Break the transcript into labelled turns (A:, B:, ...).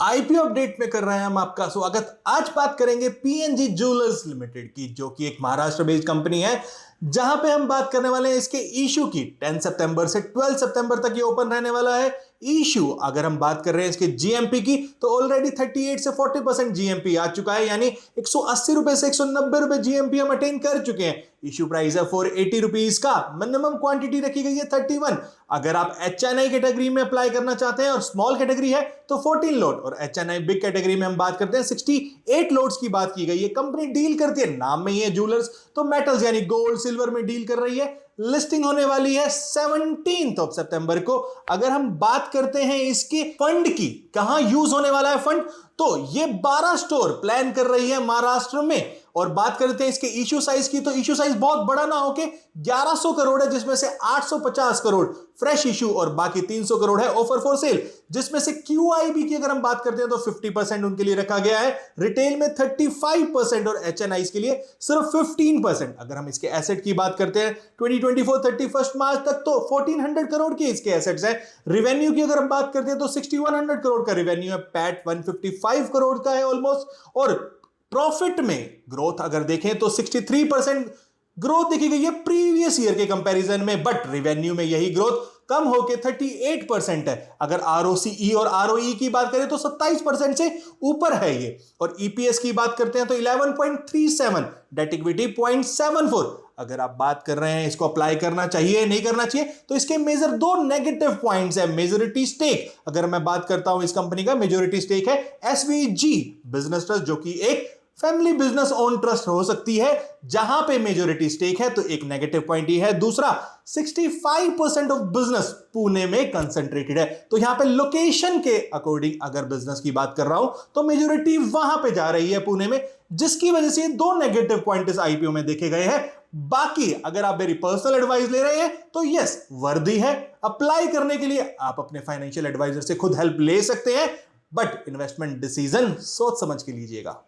A: IPO update में कर रहे हैं हम आपका स्वागत। आज बात करेंगे पीएनजी ज्वेलर्स लिमिटेड की, जो कि एक महाराष्ट्र बेस्ड कंपनी है, जहां पे हम बात करने वाले हैं इसके इशू की। 10 सितंबर से 12 सितंबर तक ये ओपन रहने वाला है इशू। अगर हम बात कर रहे हैं इसके जीएमपी की, तो ऑलरेडी 38 से 40% जीएमपी आ चुका है, यानी 180 रुपए से 190 रुपए जीएमपी हम अटेन कर चुके हैं। इशू प्राइस है 480 रुपीज का। मिनिमम क्वांटिटी रखी गई है 31। अगर आप एचएनआई कैटेगरी में अप्लाई करना चाहते हैं और स्मॉल कैटेगरी है तो 14 लोड, और एचएनआई बिग कैटेगरी में हम बात करते हैं 68 लोड्स की बात की गई है। कंपनी डील करती है, नाम में ही है ज्वेलर्स, तो मेटल्स यानी गोल्ड सिल्वर में डील कर रही है। लिस्टिंग होने वाली है 17 सितंबर को। अगर हम बात करते हैं इसके फंड की, कहां यूज होने वाला है फंड, तो ये 12 स्टोर प्लान कर रही है महाराष्ट्र में। और बात करते हैं इसके इश्यू साइज की, तो इश्यू साइज बहुत बड़ा ना होके 1100 करोड़ है, जिसमें से 850 करोड़ फ्रेश इश्यू और बाकी 300 करोड़ है ऑफर फॉर सेल। जिसमें से क्यूआईबी की अगर हम बात करते हैं तो 50% उनके लिए रखा गया है, रिटेल में 35% और एचएनआई के लिए सिर्फ 15%। अगर हम इसके एसेट की बात करते हैं 2024 31 मार्च तक, तो 1400 करोड़ के इसके एसेट्स हैं। रिवेन्यू की अगर हम बात करते हैं तो 6100 करोड़ का रिवेन्यू है, पैट 155 करोड़ का है ऑलमोस्ट। और प्रॉफिट में ग्रोथ अगर देखें तो 63% ग्रोथ देखी गई है प्रीवियस ईयर के कंपैरिजन में, बट रिवेन्यू में यही ग्रोथ कम होकर 38% है। अगर आरओसीई और आरओई की बात करें तो 27% से ऊपर है ये। और ईपीएस की बात करते हैं तो 11.37, डेट इक्विटी 0.74। अगर आप बात कर रहे हैं इसको अप्लाई करना चाहिए नहीं करना चाहिए, तो इसके मेजर दो नेगेटिव पॉइंट्स है। मेजोरिटी स्टेक, अगर मैं बात करता हूं इस कंपनी का मेजोरिटी स्टेक है एसवीजी बिजनेस ट्रस्ट, जो कि एक फैमिली बिजनेस ओन ट्रस्ट हो सकती है, जहां पे मेजोरिटी स्टेक है, तो एक नेगेटिव पॉइंट ही है। दूसरा, 65% ऑफ बिजनेस पुणे में कंसंट्रेटेड है। तो यहां पे लोकेशन के अकॉर्डिंग अगर बिजनेस की बात कर रहा हूं तो मेजोरिटी वहां पे जा रही है पुणे में, जिसकी वजह से दो नेगेटिव पॉइंट इस आईपीओ में देखे गए हैं। बाकी अगर आप मेरी पर्सनल एडवाइस ले रहे हैं तो यस, वर्दी है। अप्लाई करने के लिए आप अपने फाइनेंशियल एडवाइजर से खुद हेल्प ले सकते हैं, बट इन्वेस्टमेंट डिसीजन सोच समझ के लीजिएगा।